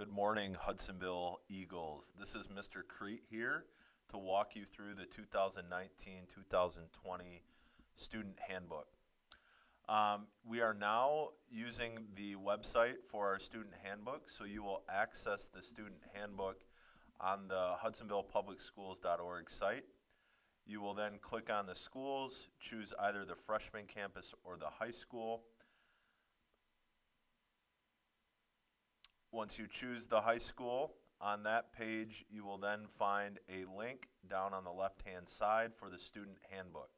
Good morning, Hudsonville Eagles. This is Mr. Crete here to walk you through the 2019-2020 Student Handbook. We are now using the website for our Student Handbook, so you will access the Student Handbook on the hudsonvillepublicschools.org site. You will then click on the schools, choose either the freshman campus or the high school. Once you choose the high school, on that page you will then find a link down on the left-hand side for the Student Handbook.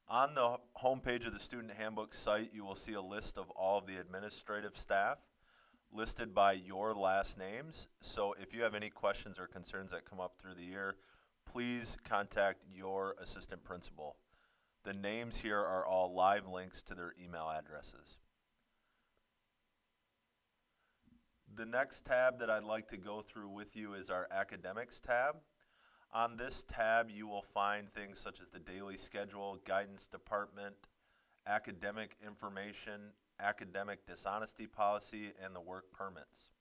On the home page of the Student Handbook site, you will see a list of all of the administrative staff listed by your last names. So if you have any questions or concerns that come up through the year, please contact your assistant principal. The names here are all live links to their email addresses. The next tab that I'd like to go through with you is our academics tab. On this tab, you will find things such as the daily schedule, guidance department, academic information, academic dishonesty policy, and the work permits.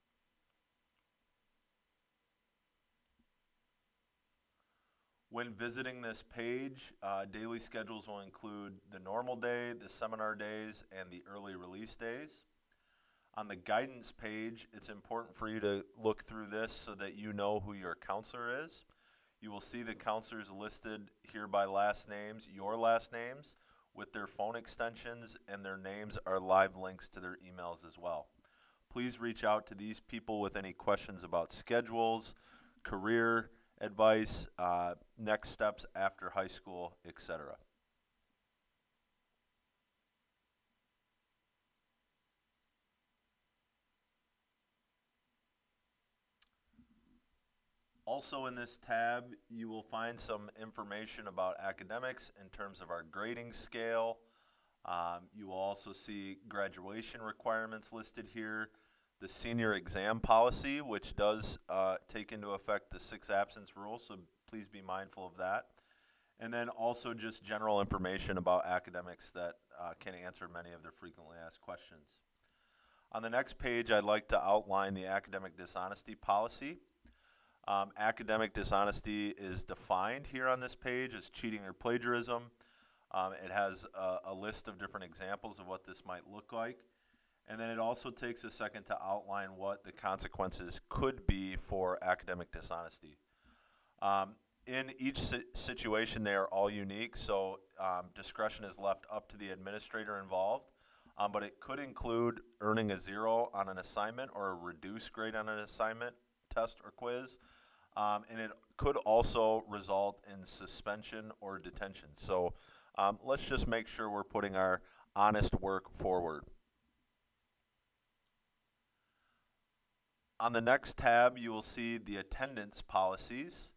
When visiting this page, daily schedules will include the normal day, the seminar days, and the early release days. On the guidance page, it's important for you to look through this so that you know who your counselor is. You will see the counselors listed here by last names, your last names, with their phone extensions, and their names are live links to their emails as well. Please reach out to these people with any questions about schedules, career advice, next steps after high school, etc. Also in this tab, you will find some information about academics in terms of our grading scale. You will also see graduation requirements listed here, the senior exam policy, which does take into effect the 6 absence rule, so please be mindful of that. And then also just general information about academics that can answer many of the frequently asked questions. On the next page, I'd like to outline the academic dishonesty policy. Academic dishonesty is defined here on this page as cheating or plagiarism. It has a list of different examples of what this might look like. And then it also takes a second to outline what the consequences could be for academic dishonesty. In each situation, they are all unique, so discretion is left up to the administrator involved. But it could include earning a 0 on an assignment or a reduced grade on an assignment, test, or quiz. And it could also result in suspension or detention. So let's just make sure we're putting our honest work forward. On the next tab, you will see the attendance policies.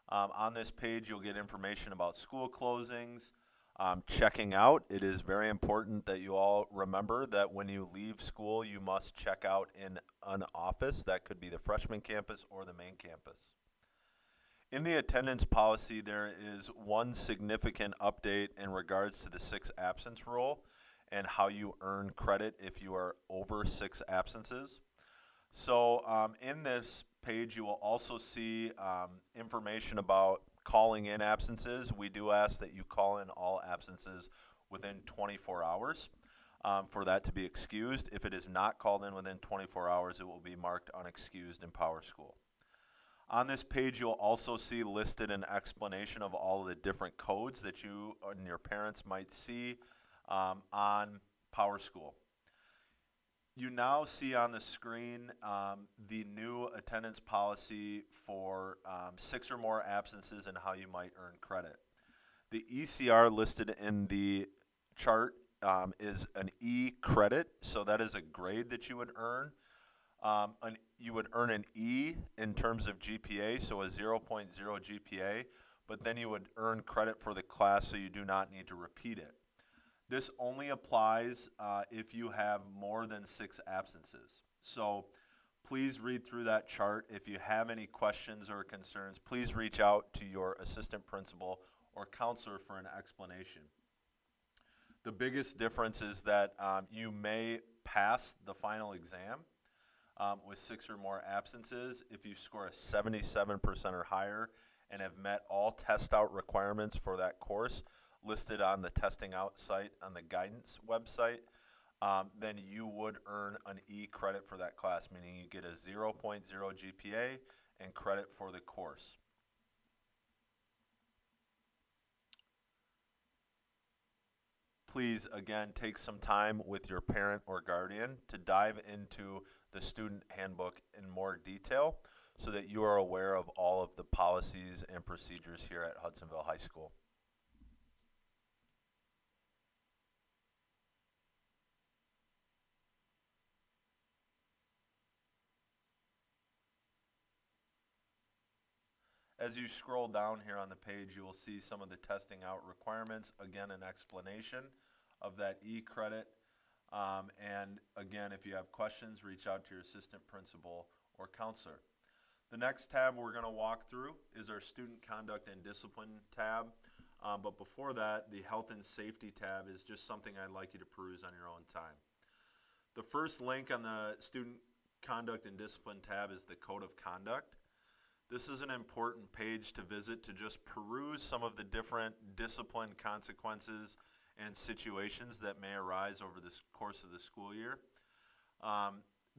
On this page, you'll get information about school closings, checking out. It is very important that you all remember that when you leave school, you must check out in an office. That could be the freshman campus or the main campus. In the attendance policy, there is one significant update in regards to the 6 absence rule and how you earn credit if you are over 6 absences. So in this page, you will also see information about calling in absences. We do ask that you call in all absences within 24 hours for that to be excused. If it is not called in within 24 hours, it will be marked unexcused in PowerSchool. On this page, you'll also see listed an explanation of all of the different codes that you and your parents might see on PowerSchool. You now see on the screen the new attendance policy for 6 or more absences and how you might earn credit. The ECR listed in the chart is an E credit, so that is a grade that you would earn. You would earn an E in terms of GPA, so a 0.0 GPA, but then you would earn credit for the class, so you do not need to repeat it. This only applies if you have more than 6 absences. So please read through that chart. If you have any questions or concerns, please reach out to your assistant principal or counselor for an explanation. The biggest difference is that you may pass the final exam with 6 or more absences. If you score a 77% or higher and have met all test out requirements for that course listed on the testing out site on the guidance website, then you would earn an E credit for that class, meaning you get a 0.0 GPA and credit for the course. Please, again, take some time with your parent or guardian to dive into the student handbook in more detail so that you are aware of all of the policies and procedures here at Hudsonville High School. As you scroll down here on the page, you will see some of the testing out requirements. Again, an explanation of that E credit. And again, if you have questions, reach out to your assistant principal or counselor. The next tab we're going to walk through is our student conduct and discipline tab. But before that, the health and safety tab is just something I'd like you to peruse on your own time. The first link on the student conduct and discipline tab is the code of conduct. This is an important page to visit to just peruse some of the different discipline consequences and situations that may arise over the course of the school year.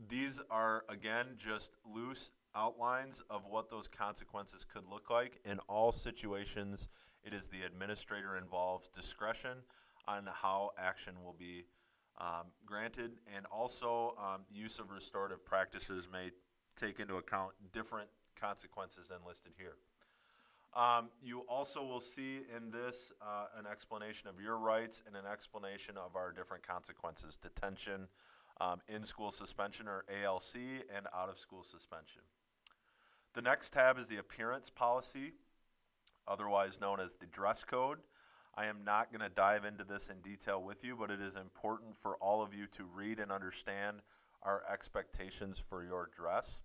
These are, again, just loose outlines of what those consequences could look like. In all situations, it is the administrator involved discretion on how action will be granted, and also use of restorative practices may take into account different consequences than listed here. You also will see in this an explanation of your rights and an explanation of our different consequences: detention, in-school suspension or ALC, and out-of-school suspension. The next tab is the appearance policy, otherwise known as the dress code. I am not going to dive into this in detail with you, but it is important for all of you to read and understand our expectations for your dress.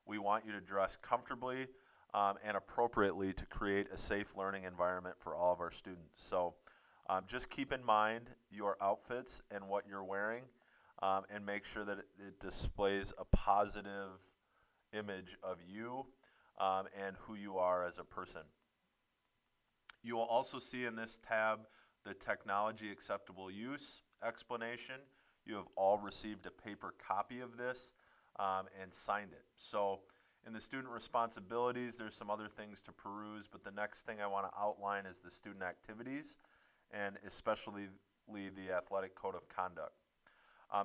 We want you to dress comfortably and appropriately to create a safe learning environment for all of our students. So just keep in mind your outfits and what you're wearing, and make sure that it displays a positive image of you and who you are as a person. You will also see in this tab the technology acceptable use explanation. You have all received a paper copy of this and signed it. So in the student responsibilities, there's some other things to peruse, but the next thing I want to outline is the student activities, and especially the athletic code of conduct.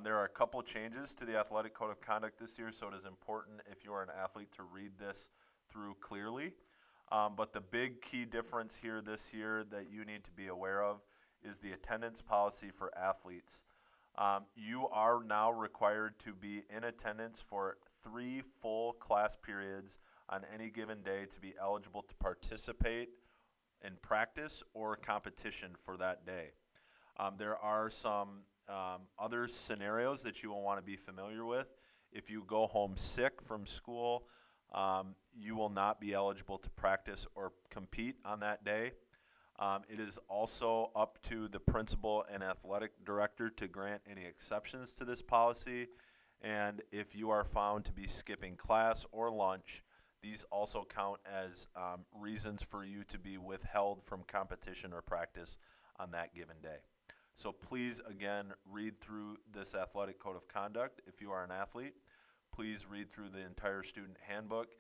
There are a couple changes to the athletic code of conduct this year, so it is important if you are an athlete to read this through clearly. But the big key difference here this year that you need to be aware of is the attendance policy for athletes. You are now required to be in attendance for 3 full class periods on any given day to be eligible to participate in practice or competition for that day. There are some other scenarios that you will want to be familiar with. If you go home sick from school, you will not be eligible to practice or compete on that day. It is also up to the principal and athletic director to grant any exceptions to this policy. And if you are found to be skipping class or lunch, these also count as reasons for you to be withheld from competition or practice on that given day. So please, again, read through this athletic code of conduct. If you are an athlete, please read through the entire student handbook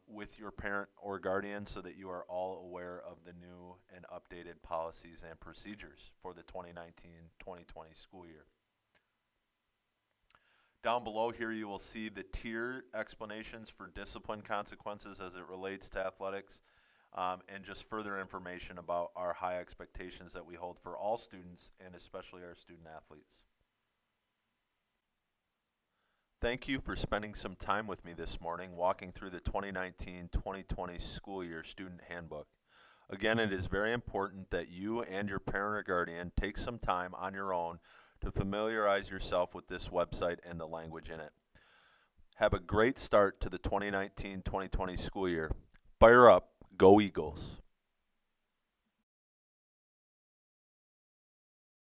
with your parent or guardian so that you are all aware of the new and updated policies and procedures for the 2019-2020 school year. Down below here you will see the tier explanations for discipline consequences as it relates to athletics, and just further information about our high expectations that we hold for all students and especially our student athletes. Thank you for spending some time with me this morning walking through the 2019-2020 school year student handbook. Again, it is very important that you and your parent or guardian take some time on your own to familiarize yourself with this website and the language in it. Have a great start to the 2019-2020 school year. Fire up, go Eagles!